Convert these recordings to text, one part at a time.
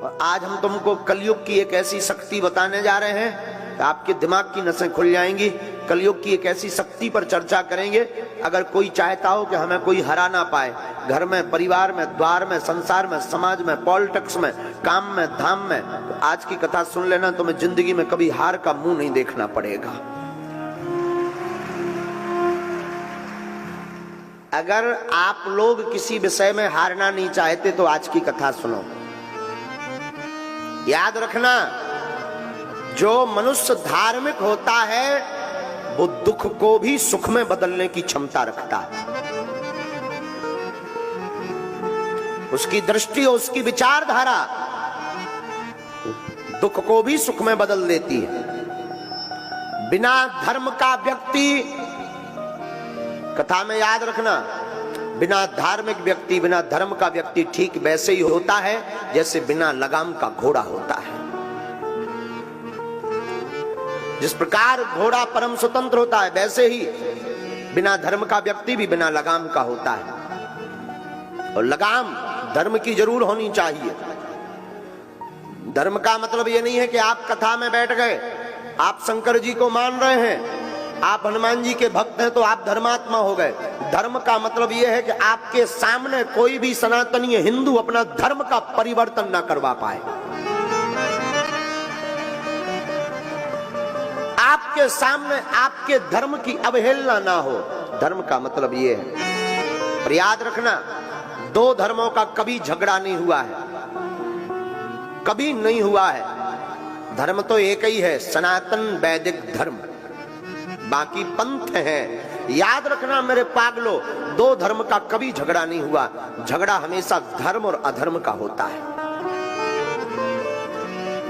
और आज हम तुमको कलयुग की एक ऐसी शक्ति बताने जा रहे हैं, आपके दिमाग की नसें खुल जाएंगी। कलयुग की एक ऐसी शक्ति पर चर्चा करेंगे। अगर कोई चाहता हो कि हमें कोई हरा ना पाए, घर में, परिवार में, द्वार में, संसार में, समाज में, पॉलिटिक्स में, काम में, धाम में, तो आज की कथा सुन लेना, तुम्हें जिंदगी में कभी हार का मुंह नहीं देखना पड़ेगा। अगर आप लोग किसी विषय में हारना नहीं चाहते तो आज की कथा सुनो। याद रखना, जो मनुष्य धार्मिक होता है वो दुख को भी सुख में बदलने की क्षमता रखता है। उसकी दृष्टि, उसकी विचारधारा दुख को भी सुख में बदल देती है। बिना धर्म का व्यक्ति, कथा में याद रखना, बिना धार्मिक व्यक्ति, बिना धर्म का व्यक्ति ठीक वैसे ही होता है जैसे बिना लगाम का घोड़ा होता है। जिस प्रकार घोड़ा परम स्वतंत्र होता है, वैसे ही बिना धर्म का व्यक्ति भी बिना लगाम का होता है। और लगाम धर्म की जरूर होनी चाहिए। धर्म का मतलब ये नहीं है कि आप कथा में बैठ गए, आप शंकर जी को मान रहे हैं, आप हनुमान जी के भक्त हैं तो आप धर्मात्मा हो गए। धर्म का मतलब यह है कि आपके सामने कोई भी सनातनी हिंदू अपना धर्म का परिवर्तन ना करवा पाए, आपके सामने आपके धर्म की अवहेलना ना हो। धर्म का मतलब यह है। पर याद रखना, दो धर्मों का कभी झगड़ा नहीं हुआ है, कभी नहीं हुआ है। धर्म तो एक ही है, सनातन वैदिक धर्म, बाकी पंथ हैं। याद रखना मेरे पागलों, दो धर्म का कभी झगड़ा नहीं हुआ। झगड़ा हमेशा धर्म और अधर्म का होता है,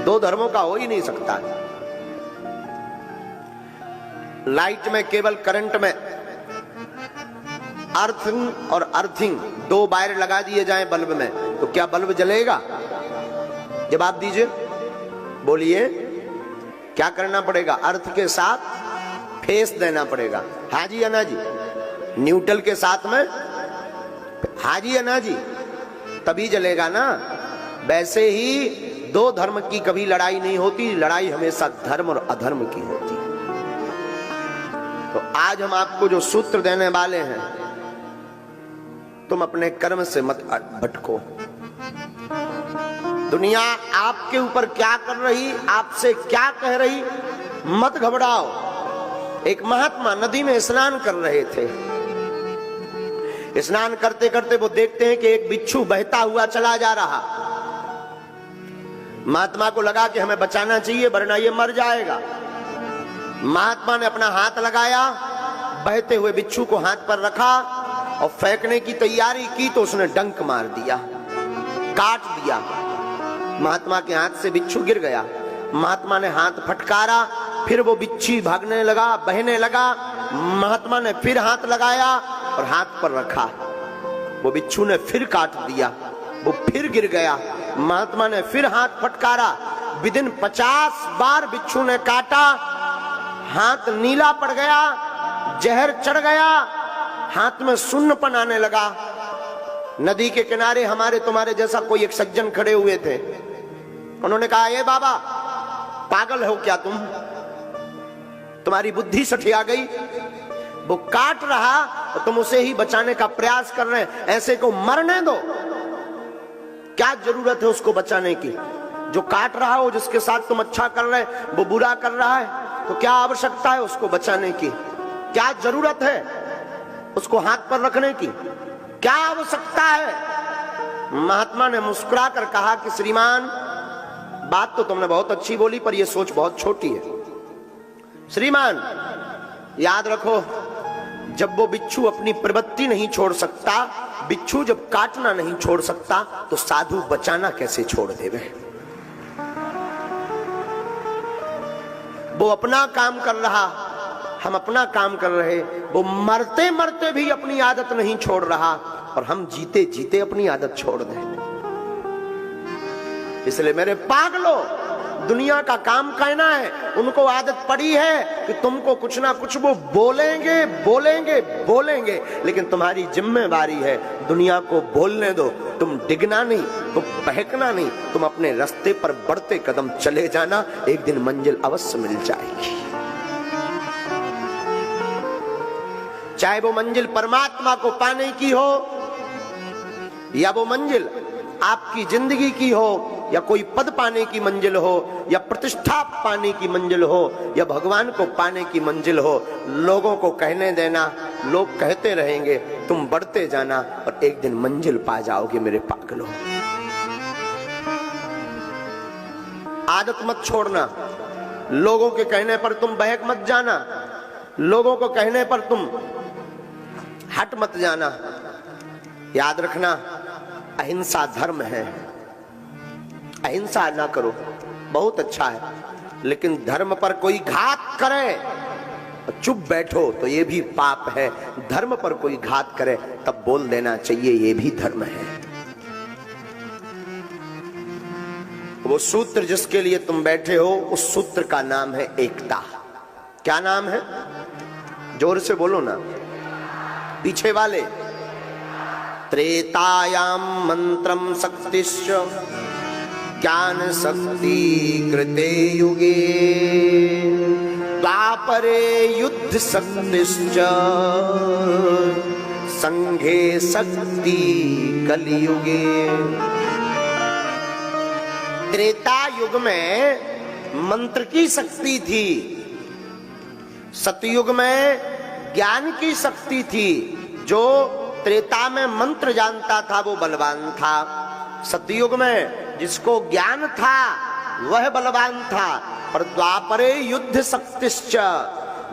दो धर्मों का हो ही नहीं सकता। लाइट में, केबल करंट में अर्थिंग और अर्थिंग दो वायर लगा दिए जाएं बल्ब में, तो क्या बल्ब जलेगा? जवाब दीजिए, बोलिए, क्या करना पड़ेगा? अर्थ के साथ फेस देना पड़ेगा। हाँ जी या ना जी? न्यूट्रल के साथ में हाँ जी या ना जी? तभी जलेगा ना। वैसे ही दो धर्म की कभी लड़ाई नहीं होती, लड़ाई हमेशा धर्म और अधर्म की होती है। तो आज हम आपको जो सूत्र देने वाले हैं, तुम अपने कर्म से मत भटको। दुनिया आपके ऊपर क्या कर रही, आपसे क्या कह रही, मत घबराओ। एक महात्मा नदी में स्नान कर रहे थे। स्नान करते करते वो देखते हैं कि एक बिच्छू बहता हुआ चला जा रहा। महात्मा को लगा कि हमें बचाना चाहिए वरना ये मर जाएगा। महात्मा ने अपना हाथ लगाया, बहते हुए बिच्छू को हाथ पर रखा और फेंकने की तैयारी की तो उसने डंक मार दिया, काट दिया। महात्मा के हाथ से बिच्छू गिर गया। महात्मा ने हाथ फटकारा, फिर वो बिच्छू भागने लगा, बहने लगा। महात्मा ने फिर हाथ लगाया और हाथ पर रखा, वो बिच्छू ने फिर काट दिया, वो फिर गिर गया। महात्मा ने फिर हाथ फटकारा, विदिन 50 बार बिच्छू ने काटा, हाथ नीला पड़ गया, जहर चढ़ गया, हाथ में सुन्नपन आने लगा। नदी के किनारे हमारे तुम्हारे जैसा कोई एक सज्जन खड़े हुए थे। उन्होंने कहा, ये बाबा पागल हो क्या तुम, तुम्हारी बुद्धि सठिया गई, वो काट रहा और तुम उसे ही बचाने का प्रयास कर रहे हैं, ऐसे को मरने दो। क्या जरूरत है उसको बचाने की? जो काट रहा हो, जिसके साथ तुम अच्छा कर रहे हैं वो बुरा कर रहा है, तो क्या आवश्यकता है उसको बचाने की? क्या जरूरत है उसको हाथ पर रखने की? क्या आवश्यकता है? महात्मा ने मुस्कुराकर कहा कि श्रीमान, बात तो तुमने बहुत अच्छी बोली पर यह सोच बहुत छोटी है। श्रीमान याद रखो, जब वो बिच्छू अपनी प्रवृत्ति नहीं छोड़ सकता, बिच्छू जब काटना नहीं छोड़ सकता, तो साधु बचाना कैसे छोड़ देवे? वो अपना काम कर रहा, हम अपना काम कर रहे। वो मरते मरते भी अपनी आदत नहीं छोड़ रहा और हम जीते जीते अपनी आदत छोड़ दें। इसलिए मेरे पागलों, दुनिया का काम कहना है, उनको आदत पड़ी है कि तुमको कुछ ना कुछ वो बोलेंगे बोलेंगे बोलेंगे, लेकिन तुम्हारी जिम्मेवारी है दुनिया को बोलने दो, तुम डिगना नहीं, तुम बहकना नहीं, तुम अपने रास्ते पर बढ़ते कदम चले जाना, एक दिन मंजिल अवश्य मिल जाएगी। चाहे वो मंजिल परमात्मा को पाने की हो या वो मंजिल आपकी जिंदगी की हो, या कोई पद पाने की मंजिल हो, या प्रतिष्ठा पाने की मंजिल हो, या भगवान को पाने की मंजिल हो, लोगों को कहने देना, लोग कहते रहेंगे, तुम बढ़ते जाना और एक दिन मंजिल पा जाओगे मेरे पागलों। आदत मत छोड़ना, लोगों के कहने पर तुम बहक मत जाना, लोगों को कहने पर तुम हट मत जाना। याद रखना, अहिंसा धर्म है, अहिंसा ना करो, बहुत अच्छा है, लेकिन धर्म पर कोई घात करे और चुप बैठो तो ये भी पाप है। धर्म पर कोई घात करे तब बोल देना चाहिए, ये भी धर्म है। वो सूत्र जिसके लिए तुम बैठे हो, उस सूत्र का नाम है एकता। क्या नाम है? जोर से बोलो ना, पीछे वाले। त्रेतायाम मंत्रम शक्तिश्च ज्ञान शक्ति कृते युगे, द्वापरे युद्ध शक्तिश्च संघे शक्ति कलियुगे। त्रेता युग में मंत्र की शक्ति थी, सतयुग में ज्ञान की शक्ति थी। जो त्रेता में मंत्र जानता था वो बलवान था, सतयुग में जिसको ज्ञान था वह बलवान था। पर द्वापरे युद्ध शक्तिश्च,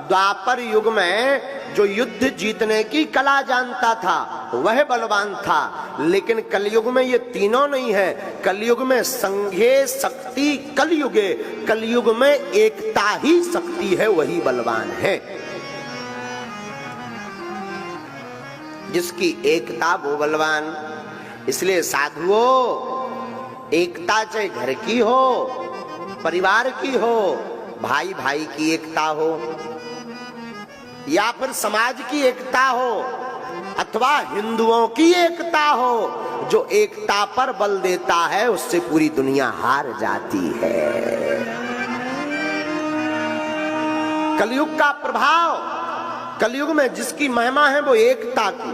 द्वापर युग में जो युद्ध जीतने की कला जानता था वह बलवान था। लेकिन कलयुग में ये तीनों नहीं है, कलयुग में संघे शक्ति कलयुगे, कलयुग में एकता ही शक्ति है, वही बलवान है। जिसकी एकता वो बलवान। इसलिए साधुओं, एकता चाहे घर की हो, परिवार की हो, भाई भाई की एकता हो, या फिर समाज की एकता हो, अथवा हिंदुओं की एकता हो, जो एकता पर बल देता है उससे पूरी दुनिया हार जाती है। कलयुग का प्रभाव, कलयुग में जिसकी महिमा है वो एकता की।